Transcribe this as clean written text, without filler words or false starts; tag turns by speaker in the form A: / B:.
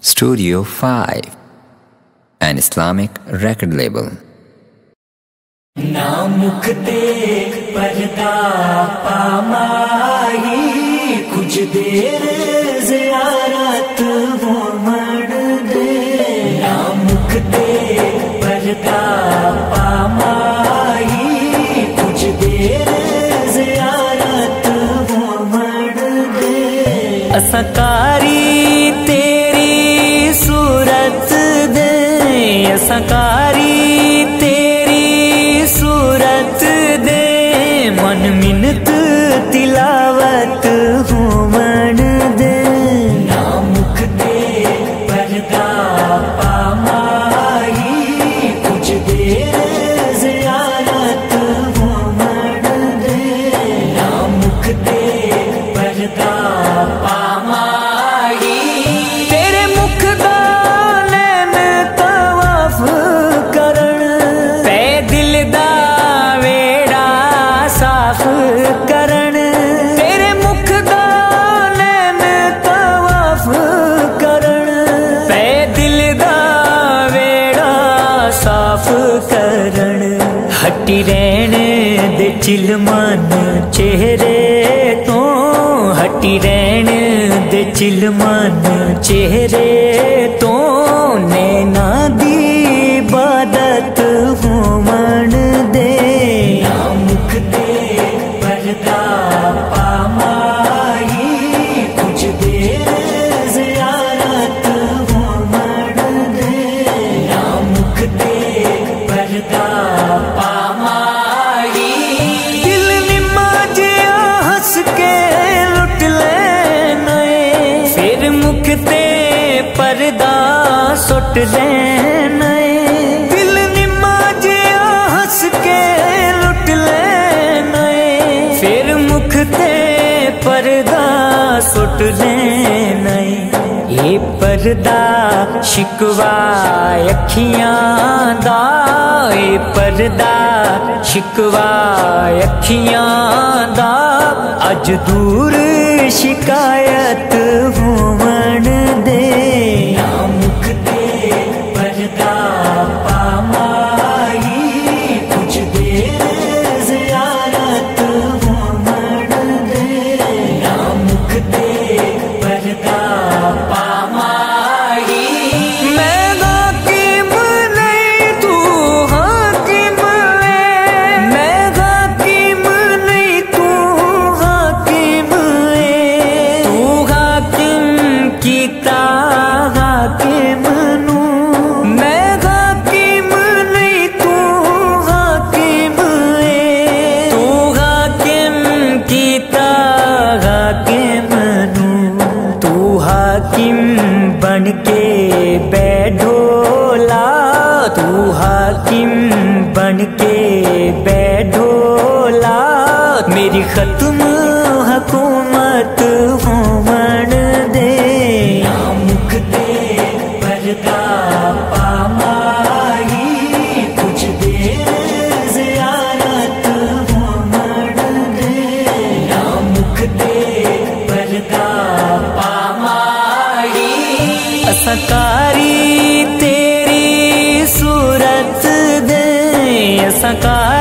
A: Studio 5, an Islamic record label.
B: ना मुखते पर्दा पामाई कुछ देर ज़ियारत वो मर दे। ना मुखते पर्दा पामाई कुछ देर ज़ियारत वो मर दे। असकारी तेरी सूरत दे, असकारी मन मिन्नत तिलावत हो मन दे। ना मुखते पर्दा पामाई कुछ देर ज़ियारत हो मन दे। ना मुखते पर्दा पामाई तेरे मुख दा नैन तवाफ करन पै दिल दा करण। तेरे मुख दा नैन तवाफ करण पै दिल दा वेड़ा साफ करण। हटी रहन दे चिलमन चेहरे तो, हटी रहन दे चिलमन चेहरे तो। नैना दी इबादत हो मन दे। ना मुखते पर्दा पामाई कुछ देर ज़ियारत वो मर दे। ना मुखते पर्दा पामाई दिल निम्मा जिया हंस के लुट लेना, फिर मुखते पर्दा सुट लेना। दिल निम्मा जिया हंस के लुट लेना, फिर मुखते पर्दा सुट लेना। ये पर्दा शिकवा अखियां दा, ये पर्दा शिकवा अखियां दा। अज दूर शिकायत हो मन दे। ना मुखते पर्दा पामाई कुछ देर ज़ियारत वो मर दे। ना मुखते पर्दा पामाई मैं हाकिम नहीं तू हाकिम है, मैं हाकिम नहीं तू हाकिम है। तू हाकिम कीता हाकिम नू, मैं हाकिम नहीं तू हाकिम है। तू हाकिम कीता हाकिम नू, तू हाकिम बन के बैठोला, तू हाकिम बन के बैठोला। मेरी खत्म हुकूमत हो मन दे। ना मुखते पर्दा पामाई कुछ देर ज़ियारत वो मर दे। ना मुखते पर्दा पामाई असकारी तेरी सूरत दे, असकारी